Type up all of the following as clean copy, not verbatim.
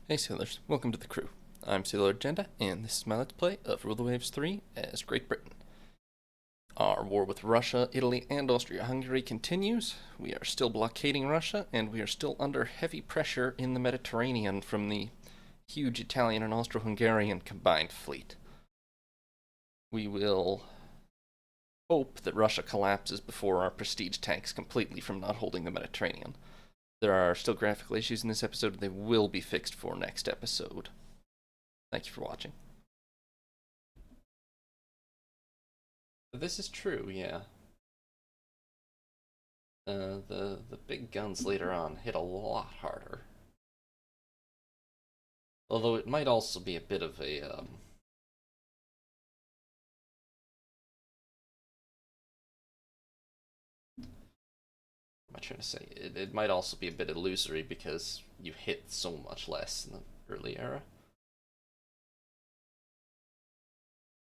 Hey sailors, welcome to the crew. I'm Sailor Agenda, and this is my Let's Play of Rule the Waves 3 as Great Britain. Our war with Russia, Italy, and Austria-Hungary continues. We are still blockading Russia, and we are still under heavy pressure in the Mediterranean from the huge Italian and Austro-Hungarian combined fleet. We will hope that Russia collapses before our prestige tanks completely from not holding the Mediterranean. There are still graphical issues in this episode, and they will be fixed for next episode. Thank you for watching. This is true, yeah. The big guns later on hit a lot harder. Although it might also be a bit of a what am I trying to say? It might also be a bit illusory because you hit so much less in the early era.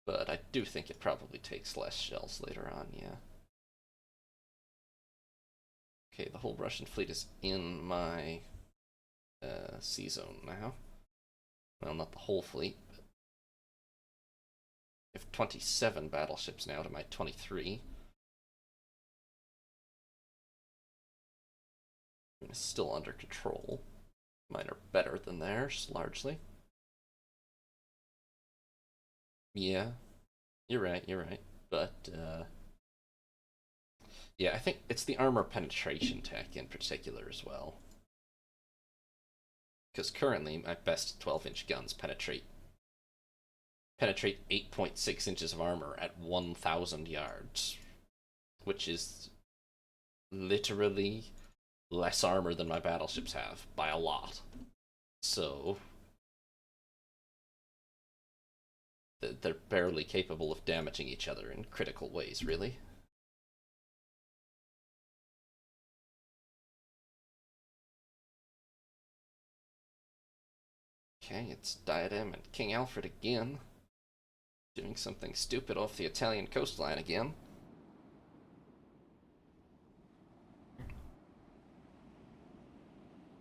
But I do think it probably takes less shells later on, yeah. Okay, the whole Russian fleet is in my sea zone now. Well, not the whole fleet, but I have 27 battleships now to my 23. It's still under control. Mine are better than theirs, largely. Yeah, you're right. But, yeah, I think it's the armor penetration tech in particular as well. Because currently, my best 12-inch guns penetrate 8.6 inches of armor at 1,000 yards, which is literally less armor than my battleships have by a lot. So they're barely capable of damaging each other in critical ways, really. Okay, it's Diadem and King Alfred again, doing something stupid off the Italian coastline again.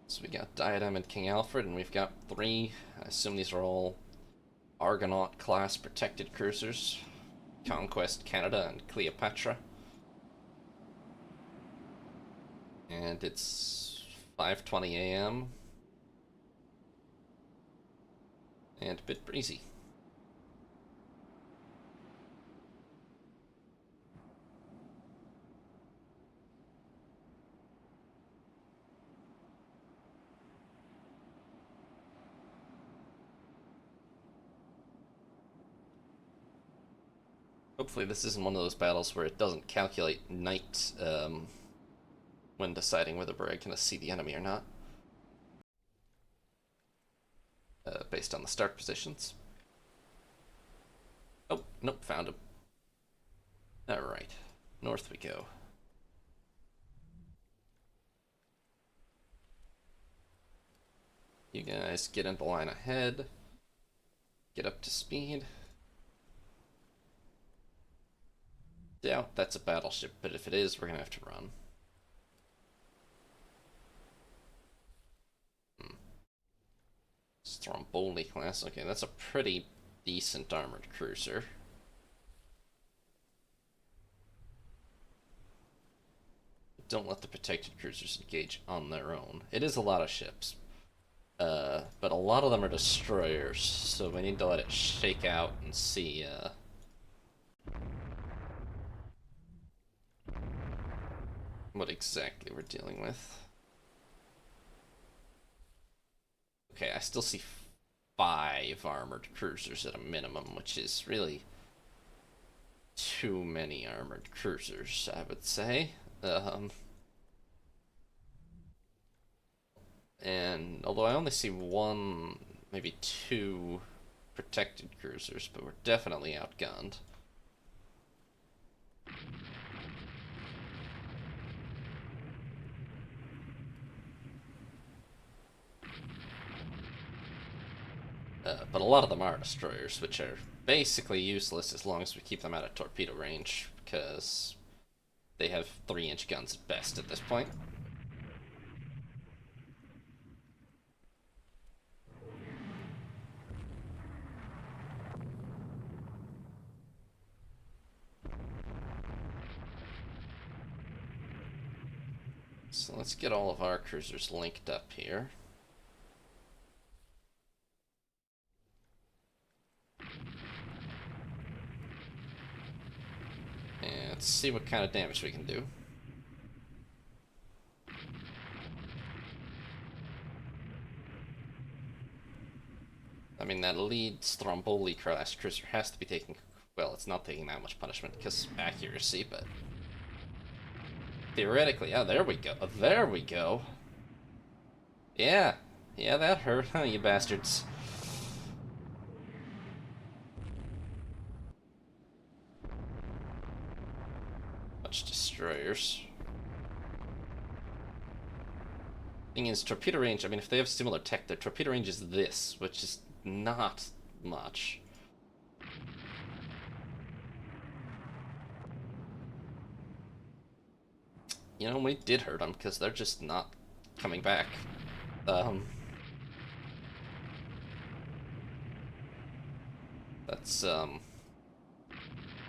So we got Diadem and King Alfred, and we've got three, I assume these are all Argonaut class protected cruisers. Conquest Canada and Cleopatra. And it's 5:20 a.m. and a bit breezy. Hopefully this isn't one of those battles where it doesn't calculate night when deciding whether we're going to see the enemy or not, based on the start positions. Oh, nope, found him. Alright, north we go. You guys get in the line ahead, get up to speed. Doubt that's a battleship, but if it is, we're going to have to run. Stromboli class. Okay, that's a pretty decent armored cruiser. Don't let the protected cruisers engage on their own. It is a lot of ships, but a lot of them are destroyers, so we need to let it shake out and see what exactly we're dealing with. Okay, I still see 5 armored cruisers at a minimum, which is really too many armored cruisers, I would say. And although I only see 1, maybe 2 protected cruisers, but we're definitely outgunned. But a lot of them are destroyers, which are basically useless as long as we keep them out of torpedo range, because they have 3-inch guns at best at this point. So let's get all of our cruisers linked up here. And let's see what kind of damage we can do. I mean, that lead Stromboli class cruiser has to be taking... Well, it's not taking that much punishment because of accuracy, but... Theoretically, oh, there we go. Oh, there we go. Yeah. Yeah, that hurt, huh, you bastards. Much destroyers. Thing is, torpedo range, I mean, if they have similar tech, their torpedo range is this, which is not much. You know, we did hurt them, because they're just not coming back. That's,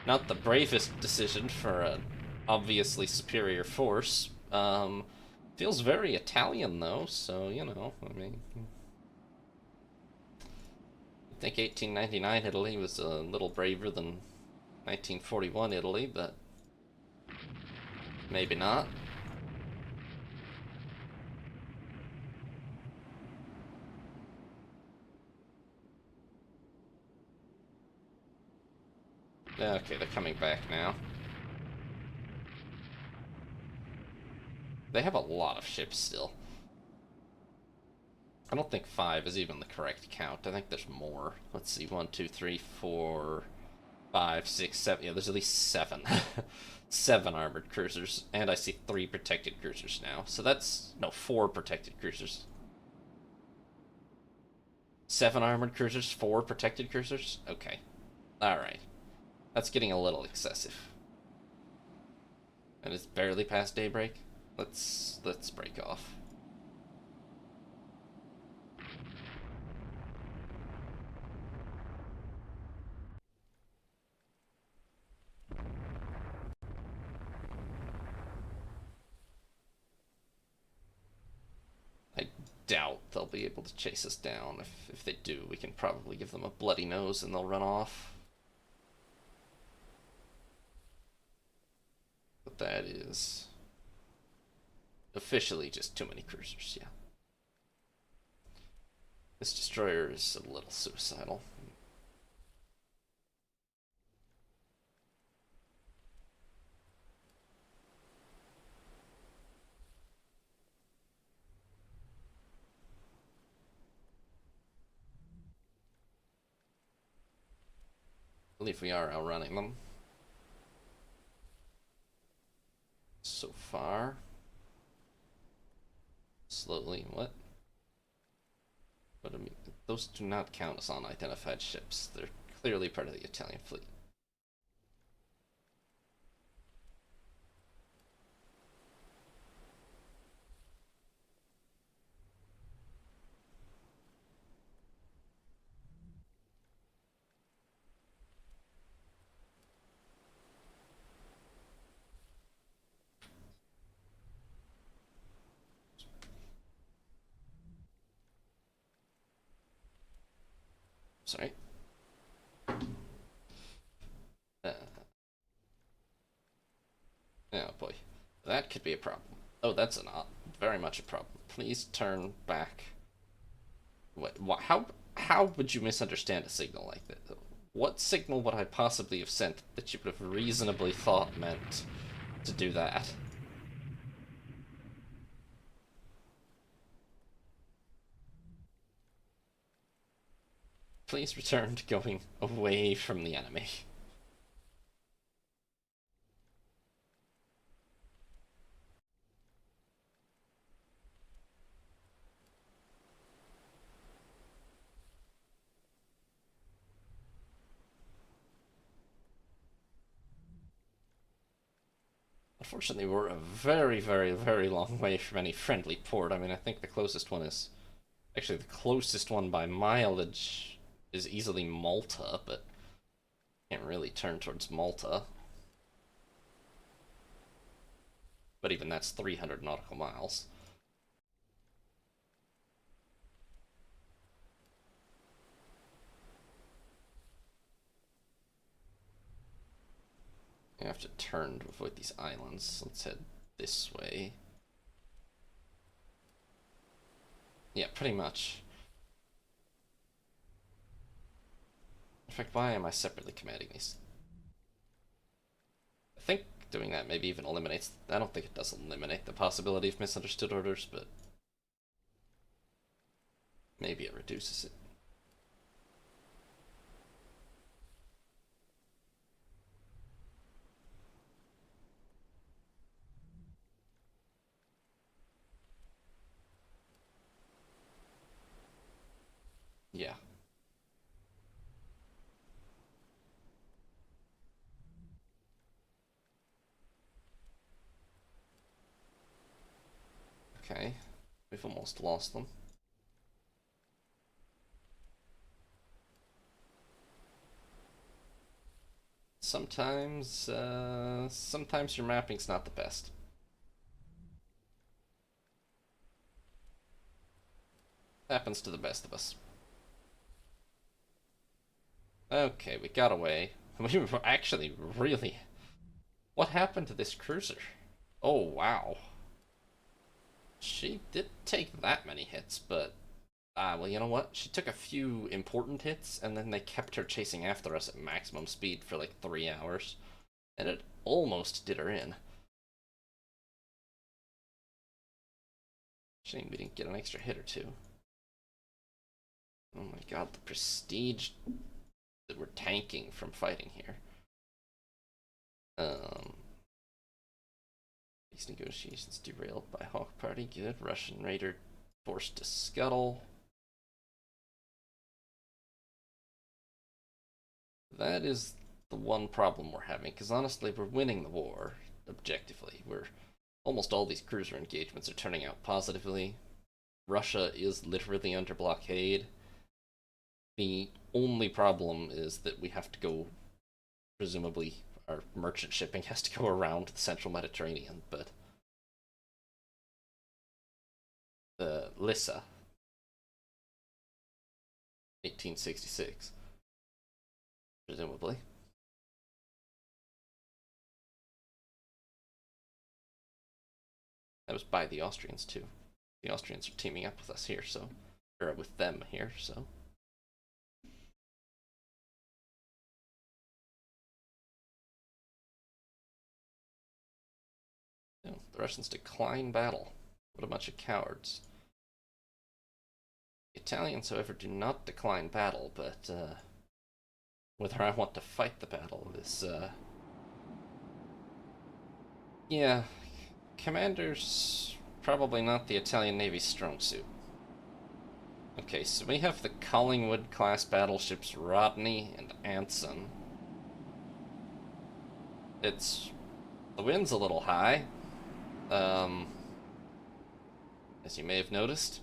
not the bravest decision for an obviously superior force. Feels very Italian, though, so, you know, I mean... I think 1899 Italy was a little braver than 1941 Italy, but... maybe not. Okay, they're coming back now. They have a lot of ships still. I don't think 5 is even the correct count. I think there's more. Let's see, 1, 2, 3, 4, 5, 6, 7. Yeah, there's at least 7. 7 armored cruisers. And I see 3 protected cruisers now. So that's... no, 4 protected cruisers. 7 armored cruisers, 4 protected cruisers? Okay. Alright. That's getting a little excessive. And it's barely past daybreak. Let's break off. I doubt they'll be able to chase us down. If they do, we can probably give them a bloody nose and they'll run off. But that is officially just too many cruisers, yeah. This destroyer is a little suicidal. I believe we are outrunning them. So far. Slowly, what? But I mean, those do not count as unidentified ships. They're clearly part of the Italian fleet. Sorry. Oh boy. That could be a problem. Oh, that's not very much a problem. Please turn back. What? How would you misunderstand a signal like that? What signal would I possibly have sent that you would have reasonably thought meant to do that? Please return to going away from the enemy. Unfortunately, we're a very, very, very long way from any friendly port. I mean, I think the closest one is... actually, the closest one by mileage is easily Malta, but can't really turn towards Malta. But even that's 300 nautical miles. I have to turn to avoid these islands. Let's head this way. Yeah, pretty much. In fact, why am I separately commanding these? I think doing that maybe even eliminates... I don't think it does eliminate the possibility of misunderstood orders, but maybe it reduces it. Yeah. Okay. We've almost lost them. Sometimes your mapping's not the best. Happens to the best of us. Okay, we got away. We were actually really... What happened to this cruiser? Oh, wow. She did take that many hits, but... well, you know what? She took a few important hits, and then they kept her chasing after us at maximum speed for like 3 hours. And it almost did her in. Shame we didn't get an extra hit or two. Oh my god, the prestige that we're tanking from fighting here. These negotiations derailed by Hawk Party. Good. Russian raider forced to scuttle. That is the one problem we're having, because honestly, we're winning the war, objectively. Almost all these cruiser engagements are turning out positively. Russia is literally under blockade. The only problem is that we have to go, presumably, our merchant shipping has to go around the central Mediterranean, but the Lissa, 1866, presumably. That was by the Austrians, too. The Austrians are teaming up with us here, so... Or with them here, so... No, the Russians decline battle. What a bunch of cowards. The Italians, however, do not decline battle, but, whether I want to fight the battle is, yeah, commanders, probably not the Italian Navy's strong suit. Okay, so we have the Collingwood-class battleships Rodney and Anson. The wind's a little high, as you may have noticed.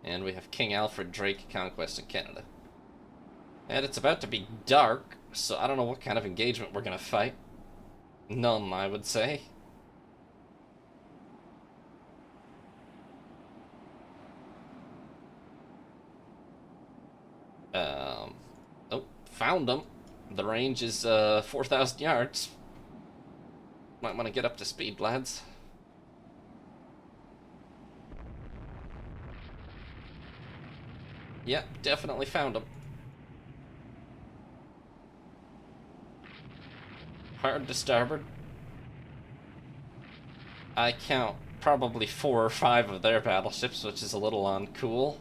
And we have King Alfred Drake Conquest in Canada. And it's about to be dark, so I don't know what kind of engagement we're gonna fight. None, I would say. Oh, found them. The range is 4,000 yards. Might want to get up to speed, lads. Yep, definitely found them. Hard to starboard. I count probably 4 or 5 of their battleships, which is a little uncool.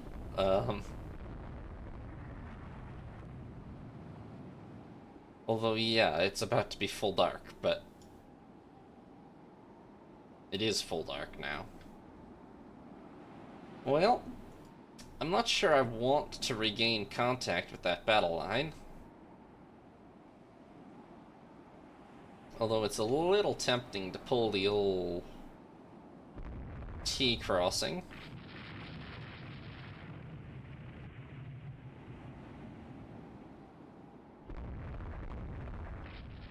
Although, yeah, it's about to be full dark, but... It is full dark now. Well, I'm not sure I want to regain contact with that battle line. Although it's a little tempting to pull the old T crossing.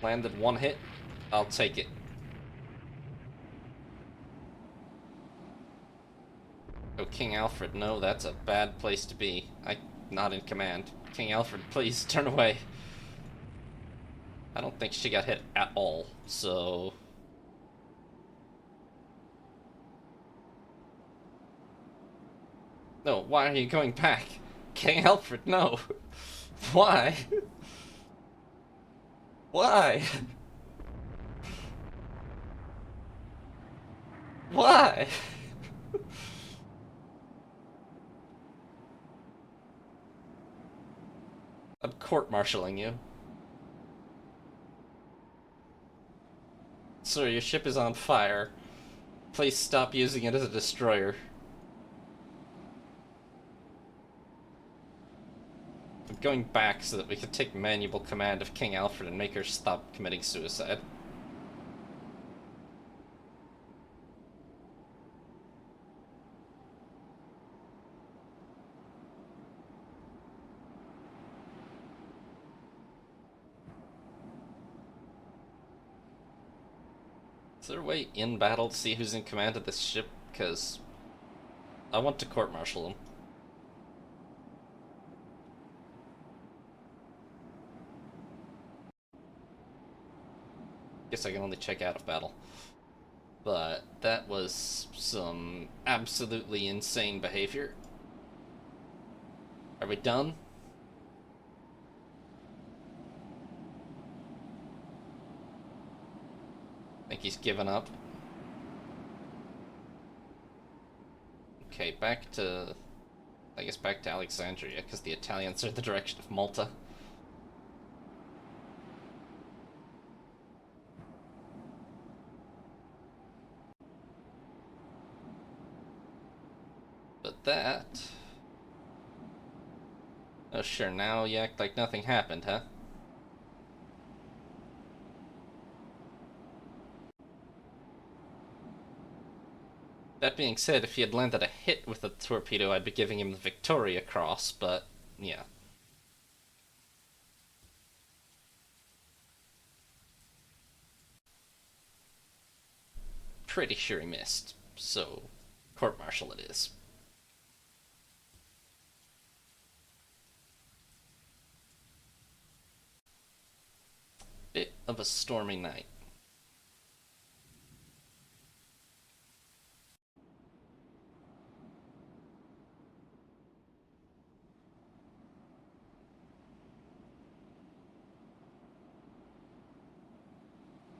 Landed one hit. I'll take it. King Alfred, no, that's a bad place to be. Not in command. King Alfred, please turn away. I don't think she got hit at all, so... No, why are you going back? King Alfred, no. Why? Why? Why? I'm court-martialing you. Sir, your ship is on fire. Please stop using it as a destroyer. I'm going back so that we can take manual command of King Alfred and make her stop committing suicide. Is there a way in battle to see who's in command of this ship? Because I want to court-martial them. Guess I can only check out of battle. But that was some absolutely insane behavior. Are we done? I think he's given up. Okay, back to... I guess back to Alexandria, because the Italians are in the direction of Malta. But that... Oh sure, now you act like nothing happened, huh? That being said, if he had landed a hit with a torpedo, I'd be giving him the Victoria Cross, but yeah. Pretty sure he missed, so court-martial it is. Bit of a stormy night.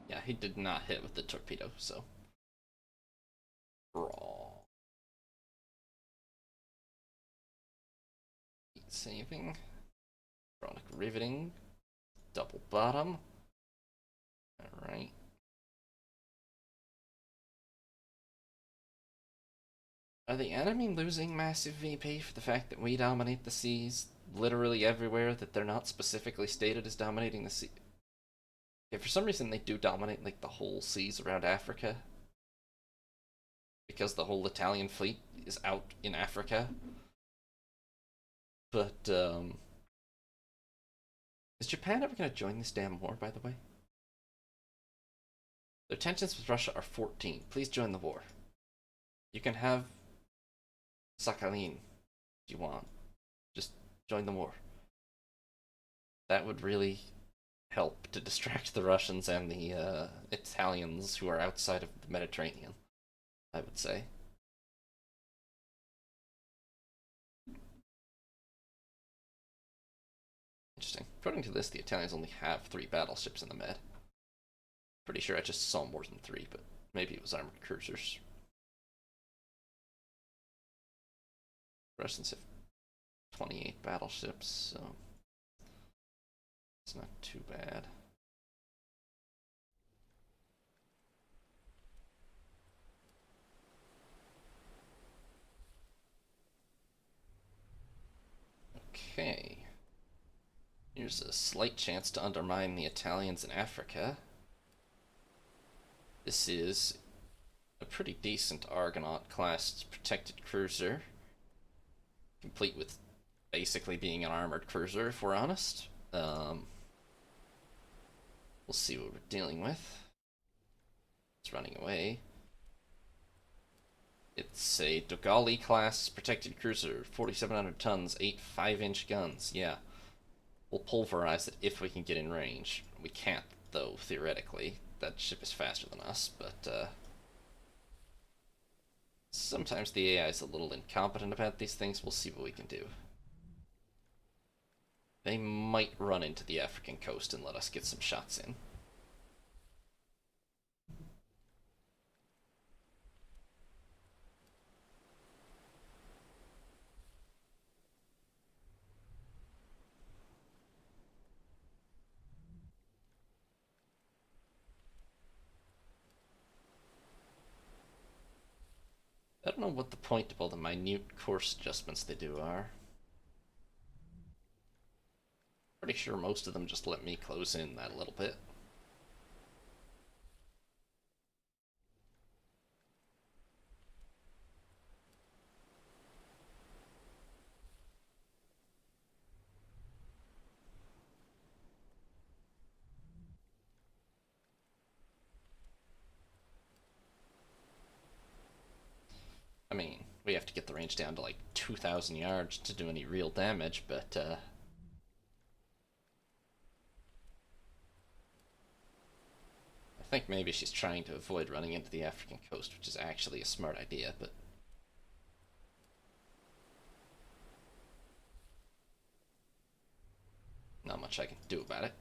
Yeah, he did not hit with the torpedo, so... Raw. Heat saving. Chronic riveting. Double bottom. Alright. Are the enemy losing massive VP for the fact that we dominate the seas literally everywhere that they're not specifically stated as dominating the sea? Yeah, for some reason they do dominate like the whole seas around Africa. Because the whole Italian fleet is out in Africa. But, is Japan ever going to join this damn war, by the way? Their tensions with Russia are 14. Please join the war. You can have Sakhalin if you want. Just join the war. That would really help to distract the Russians and the Italians who are outside of the Mediterranean, I would say. Interesting. According to this, the Italians only have 3 battleships in the Med. Pretty sure I just saw more than 3, but maybe it was armored cruisers. Russians have 28 battleships, so it's not too bad. Okay. Here's a slight chance to undermine the Italians in Africa. This is a pretty decent Argonaut-class protected cruiser, complete with basically being an armored cruiser, if we're honest. We'll see what we're dealing with. It's running away. It's a Dogali class protected cruiser, 4,700 tons, 8 5-inch guns. Yeah, we'll pulverize it if we can get in range. We can't, though, theoretically. That ship is faster than us, but sometimes the AI is a little incompetent about these things. We'll see what we can do. They might run into the African coast and let us get some shots in. I don't know what the point of all the minute course adjustments they do are. Pretty sure most of them just let me close in that little bit. I mean, we have to get the range down to like 2,000 yards to do any real damage, but I think maybe she's trying to avoid running into the African coast, which is actually a smart idea, but not much I can do about it.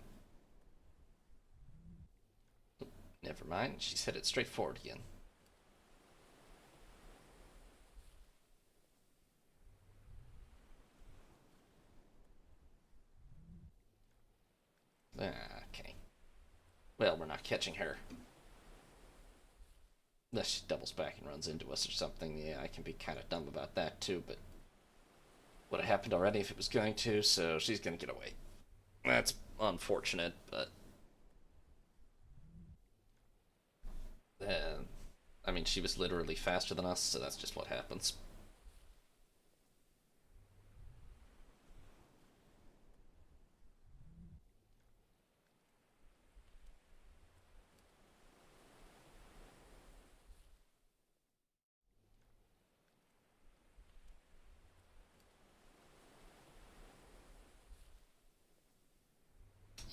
Never mind, she's headed straight forward again. Okay. Well, we're not catching her. Unless she doubles back and runs into us or something. Yeah, I can be kind of dumb about that too, but would have happened already if it was going to, so she's gonna get away. That's unfortunate, but uh, I mean, she was literally faster than us, so that's just what happens.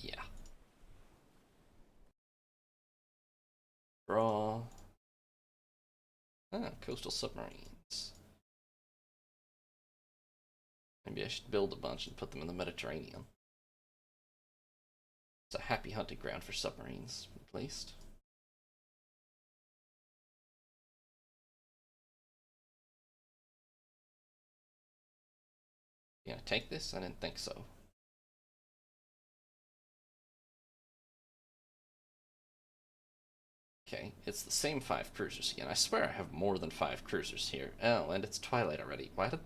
Yeah. Raw. Ah, coastal submarines. Maybe I should build a bunch and put them in the Mediterranean. It's a happy hunting ground for submarines, at least. You gonna take this? I didn't think so. Okay, it's the same 5 cruisers again. I swear I have more than 5 cruisers here. Oh, and it's twilight already. Why did...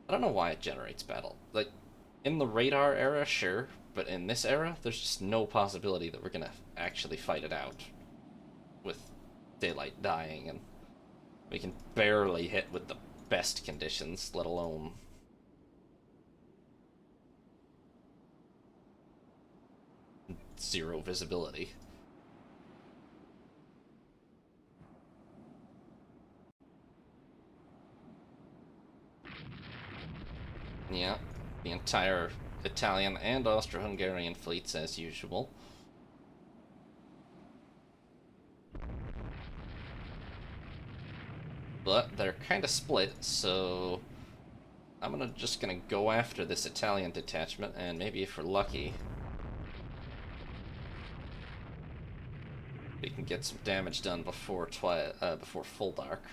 I don't know why it generates battle. Like, in the radar era, sure, but in this era, there's just no possibility that we're gonna actually fight it out with daylight dying, and we can barely hit with the best conditions, let alone... zero visibility. Yeah, the entire Italian and Austro-Hungarian fleets as usual. But they're kind of split, so I'm just gonna go after this Italian detachment, and maybe if we're lucky, we can get some damage done before before full dark.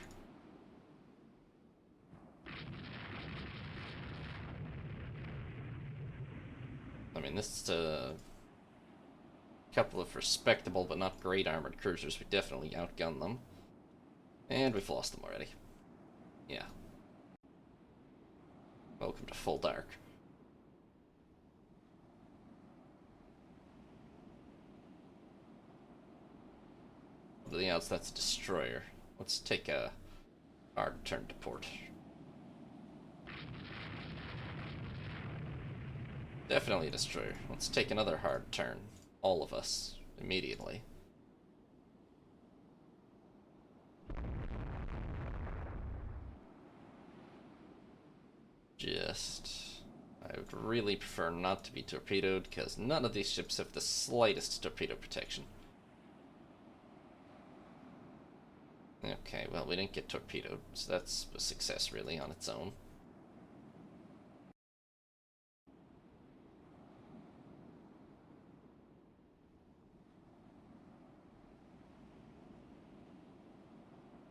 I mean, this is a couple of respectable but not great armored cruisers. We definitely outgunned them, and we've lost them already. Yeah. Welcome to full dark. Everything else, that's a destroyer. Let's take a hard turn to port. Definitely a destroyer. Let's take another hard turn. All of us. Immediately. I would really prefer not to be torpedoed, because none of these ships have the slightest torpedo protection. Okay, well, we didn't get torpedoed, so that's a success, really, on its own.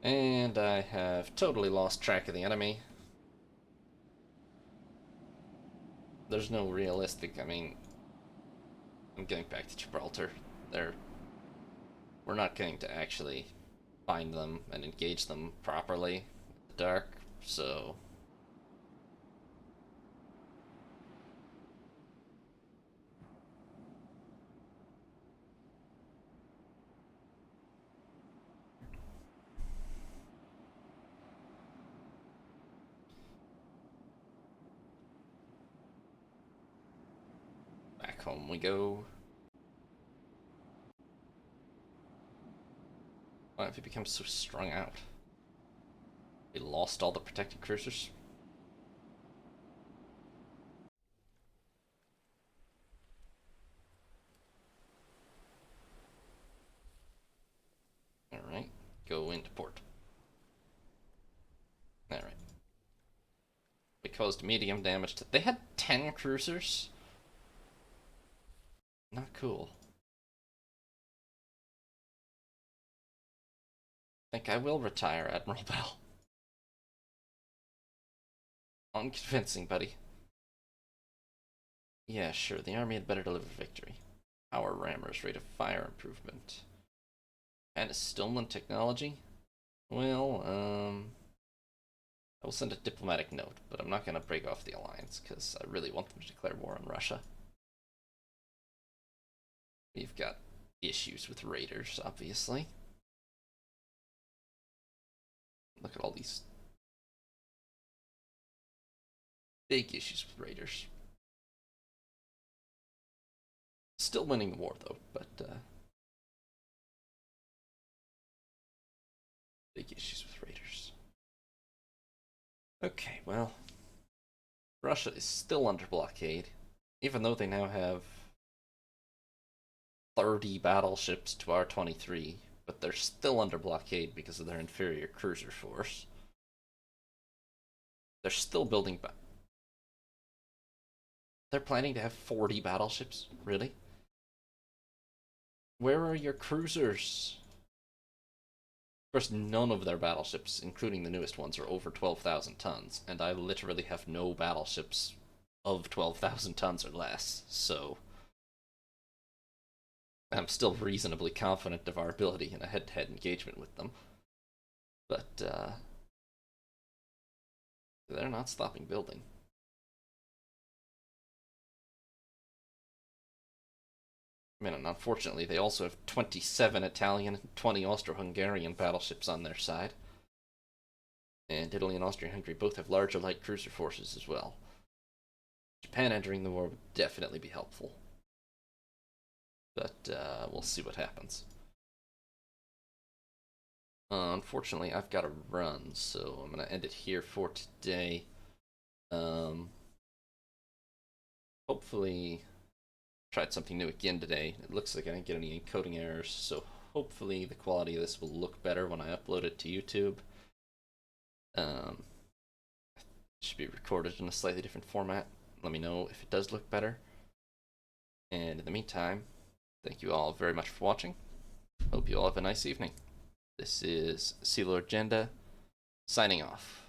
And I have totally lost track of the enemy. There's no realistic, I mean, I'm getting back to Gibraltar. We're not going to actually find them and engage them properly in the dark, so... Back home we go. Why have we become so strung out? We lost all the protected cruisers? Alright, go into port. Alright. We caused medium damage to... They had 10 cruisers? Not cool. I think I will retire, Admiral Bell. Unconvincing, buddy. Yeah, sure, the army had better deliver victory. Our rammers, rate of fire improvement. And a Stillman technology? Well, I will send a diplomatic note, but I'm not going to break off the alliance, because I really want them to declare war on Russia. We've got issues with raiders, obviously. Look at all these big issues with raiders. Still winning the war, though, but big issues with raiders. Okay, well, Russia is still under blockade, even though they now have 30 battleships to our 23, but they're still under blockade because of their inferior cruiser force. They're still building... They're planning to have 40 battleships? Really? Where are your cruisers? Of course, none of their battleships, including the newest ones, are over 12,000 tons, and I literally have no battleships of 12,000 tons or less, so... I'm still reasonably confident of our ability in a head-to-head engagement with them. But, they're not stopping building. I mean, and unfortunately, they also have 27 Italian and 20 Austro-Hungarian battleships on their side. And Italy and Austria-Hungary both have larger light cruiser forces as well. Japan entering the war would definitely be helpful. But we'll see what happens. Unfortunately, I've got to run, so I'm going to end it here for today. Hopefully, tried something new again today. It looks like I didn't get any encoding errors, so hopefully the quality of this will look better when I upload it to YouTube. It should be recorded in a slightly different format. Let me know if it does look better. And in the meantime, thank you all very much for watching. Hope you all have a nice evening. This is Sea Lord Jenda, signing off.